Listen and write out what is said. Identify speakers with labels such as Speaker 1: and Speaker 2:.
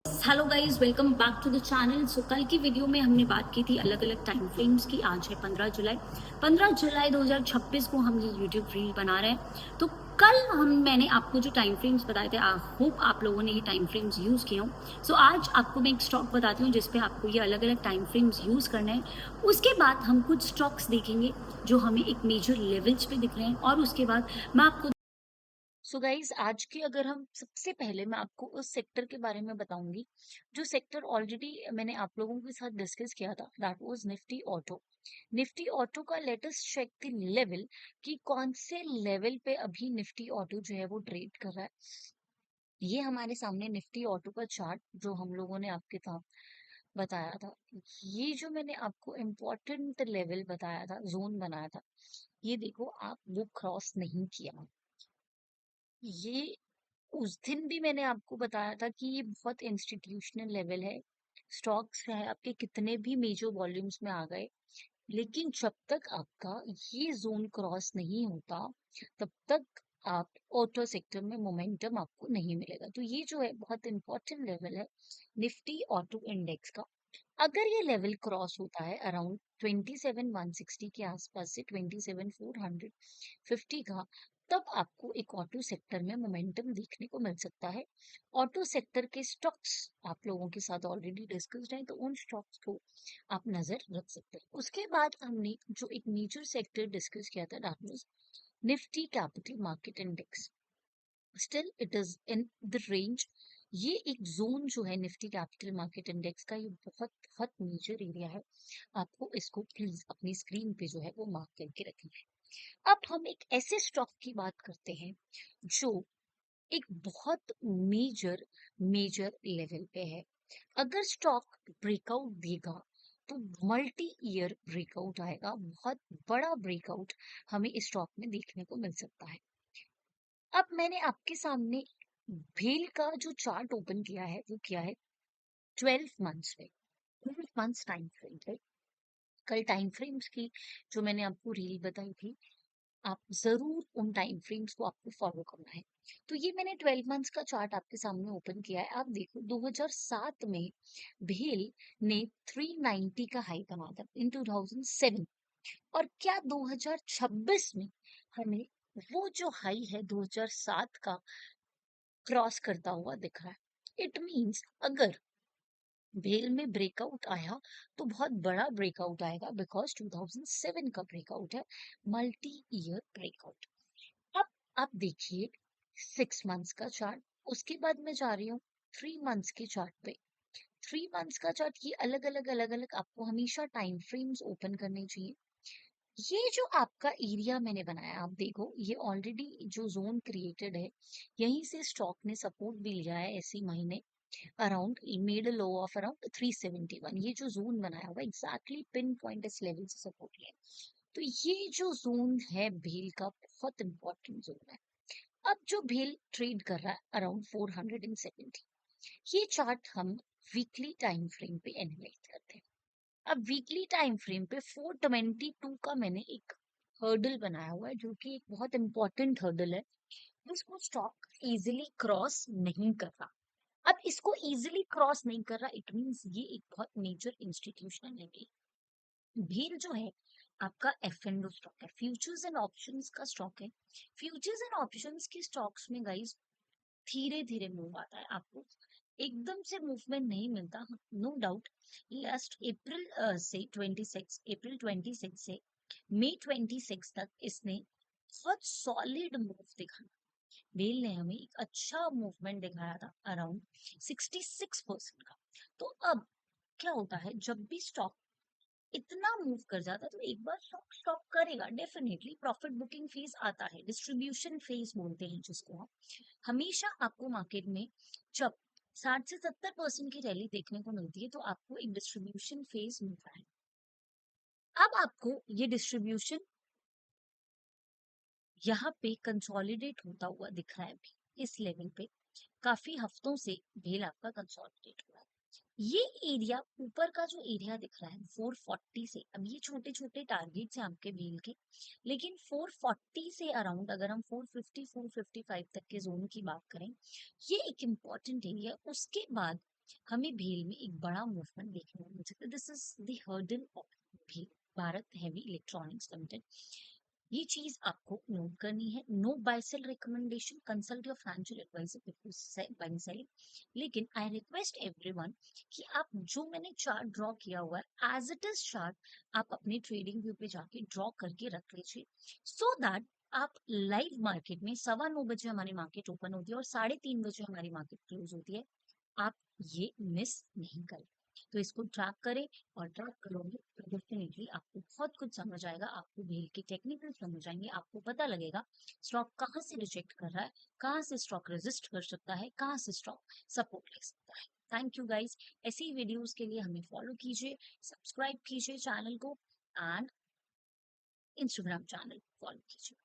Speaker 1: Hello guys, welcome back to the channel. So कल की video में हमने बात की थी अलग अलग टाइम फ्रेम्स की। आज है 15 जुलाई 2026 को हम ये यूट्यूब रील बना रहे हैं। तो कल मैंने आपको जो टाइम फ्रेम्स बताए थे, आई होप आप लोगों ने ये टाइम फ्रेम्स यूज़ किए हों। सो आज आपको मैं एक स्टॉक बताती हूँ जिसपे आपको ये अलग अलग टाइम फ्रेम्स यूज़ करना है। उसके बाद हम कुछ स्टॉक्स देखेंगे जो हमें एक मेजर लेवल्स पे दिख रहे हैं, और उसके बाद मैं आपको गाइज आज के अगर हम सबसे पहले मैं आपको उस सेक्टर के बारे में बताऊंगी जो सेक्टर ऑलरेडी मैंने आप लोगों के साथ डिस्कस किया था। That was Nifty auto. Nifty auto का लेटेस्ट चेक द लेवल कि कौन से लेवल पे अभी निफ्टी ऑटो जो है वो ट्रेड कर रहा है। ये हमारे सामने निफ्टी ऑटो का चार्ट जो हम लोगों ने आपके साथ बताया था। ये जो मैंने आपको इम्पोर्टेंट लेवल बताया था, जोन बनाया था, ये देखो आप वो क्रॉस नहीं किया। ये उस दिन भी मैंने आपको बताया था कि ये बहुत इंस्टीट्यूशनल लेवल है। स्टॉक्स है आपके कितने भी मेजर वॉल्यूम्स में आ गए, लेकिन जब तक आपका ये जोन क्रॉस नहीं होता तब तक आप ऑटो सेक्टर में मोमेंटम आपको नहीं मिलेगा। तो ये जो है बहुत इंपॉर्टेंट लेवल है निफ्टी ऑटो इंडेक्स का। अगर ये लेवल क्रॉस होता है अराउंड 27,160 के आसपास से 27,450 का, तब आपको एक ऑटो सेक्टर में मोमेंटम देखने को मिल सकता है। ऑटो सेक्टर के स्टॉक्स आप लोगों के साथ ऑलरेडी डिस्कस्ड हैं, तो उन स्टॉक्स को आप नजर रख सकते हैं। उसके बाद हमने जो एक मेजर सेक्टर डिस्कस किया था, that was Nifty capital market index. Still it is in the range. ये एक जोन जो है निफ्टी कैपिटल मार्केट इंडेक्स का, ये बहुत बहुत मेजर एरिया है। आपको इसको प्लीज अपनी स्क्रीन पे जो है वो मार्क करके रखना है। अब हम एक ऐसे स्टॉक की बात करते हैं जो एक बहुत मेजर मेजर लेवल पे है। अगर स्टॉक ब्रेकआउट देगा तो मल्टी ईयर ब्रेकआउट आएगा, बहुत बड़ा ब्रेकआउट हमें इस स्टॉक में देखने को मिल सकता है। अब मैंने आपके सामने भेल का जो चार्ट ओपन किया है वो किया है 12 मंथ्स पे, 12 मंथ्स टाइम फ्रेम पे। कल टाइम फ्रेम्स की जो मैंने आपको रील बताई थी, आप जरूर उन टाइम फ्रेम्स को आपको फॉलो करना है। तो ये मैंने 12 मंथ्स का चार्ट आपके सामने ओपन किया है। आप देखो 2007 में भेल ने 390 का हाई बनाया था इन 2007, और क्या 2026 में हमें वो जो हाई है 2007 का क्रॉस करता हुआ दिख रहा है। इट मीन्स अगर भेल में ब्रेकआउट आया तो बहुत बड़ा ब्रेकआउट आएगा, बिकॉज 2007 का ब्रेकआउट है, मल्टी ईयर ब्रेकआउट। अब आप देखिए 6 मंथ्स का चार्ट। उसके बाद मैं जा रही हूँ 3 मंथ्स के चार्ट पे। 3 मंथ्स का चार्ट, ये अलग अलग आपको हमेशा टाइम फ्रेम्स ओपन करने चाहिए। ये जो आपका एरिया मैंने बनाया, आप देखो ये ऑलरेडी जो जोन क्रिएटेड है, यहीं से स्टॉक ने सपोर्ट भी लिया है इसी महीने। Around made a low of around 371। ये जो जोन बनाया हुआ एग्जैक्टली पिन पॉइंट इस लेवल से सपोर्ट लिया है। तो ये जो जोन है भेल का, बहुत इंपॉर्टेंट जोन है। अब जो भेल ट्रेड कर रहा है अराउंड 470, ये चार्ट हम वीकली टाइम फ्रेम पे एनालाइज करते हैं। अब वीकली टाइम फ्रेम पे 422 का मैंने एक हर्डल बनाया हुआ है, जो कि एक बहुत इंपॉर्टेंट हर्डल है। इसको स्टॉक इजीली क्रॉस नहीं कर रहा। अब इसको इजीली क्रॉस नहीं कर रहा, इट मींस ये एक बहुत मेजर इंस्टीट्यूशनल लेवल। भेल जो है आपका एफ एंड स्टॉक है, फ्यूचर्स एंड ऑप्शंस का स्टॉक है। फ्यूचर्स एंड ऑप्शंस के स्टॉक्स में गाइस धीरे धीरे मूव आता है, आपको एकदम से मूवमेंट नहीं मिलता। नो डाउट लास्ट अप्रैल से 26 अप्रैल 26 से मई 26 तक इसने बहुत सॉलिड मूव दिखा। वेल ने हमें एक अच्छा मूवमेंट दिखाया था अराउंड 66% का। तो अब क्या होता है, जब भी स्टॉक इतना मूव कर जाता है तो एक बार स्टॉक स्टॉप करेगा, डेफिनेटली प्रॉफिट बुकिंग फेज आता है, डिस्ट्रीब्यूशन फेज बोलते हैं जिसको हम। हमेशा आपको मार्केट में जब 60 से 70% की रैली देखने को मिलती है तो आपको एक डिस्ट्रीब्यूशन फेज मिलता है। अब आपको ये डिस्ट्रीब्यूशन यहाँ पे कंसोलिडेट होता हुआ दिख रहा है अभी इस लेवल पे। काफी हफ्तों से भेल आपका कंसोलिडेट हुआ है। ये एरिया ऊपर का जो एरिया दिख रहा है 440 से, अब ये छोटे छोटे टारगेट्स हैं आपके भेल के, लेकिन 440 से अराउंड अगर हम 450 455 तक के जोन की बात करें, ये एक इम्पॉर्टेंट एरिया। उसके बाद हमें भेल में एक बड़ा मूवमेंट देखने को मिल सकता है। This is the hurdle of भेल, भारत हेवी इलेक्ट्रॉनिक्स लिमिटेड। ये चीज आपको नोट करनी है। No buy sell recommendation, consult your financial advisor before buying selling. लेकिन आई रिक्वेस्ट एवरीवन कि आप जो मैंने चार्ट ड्रॉ किया हुआ है एज इट इज चार्ट आप अपने ट्रेडिंग व्यू पे जाके ड्रॉ करके रख लीजिए, सो दैट आप लाइव मार्केट में 9:15 बजे हमारी मार्केट ओपन होती है और 3:30 बजे हमारी मार्केट क्लोज होती है, आप ये मिस नहीं करें। तो इसको ट्रैक करें, और ट्रैक करोगे तो डेफिनेटली आपको बहुत कुछ समझ आएगा, आपको भेल के टेक्निकल समझ आएंगे, आपको पता लगेगा स्टॉक कहाँ से रिजेक्ट कर रहा है, कहाँ से स्टॉक रेजिस्ट कर सकता है, कहाँ से स्टॉक सपोर्ट ले सकता है। Thank you guys. ऐसी ही वीडियोस के लिए हमें फॉलो कीजिए, सब्सक्राइब कीजिए चैनल को, एंड इंस्टाग्राम चैनल फॉलो कीजिए।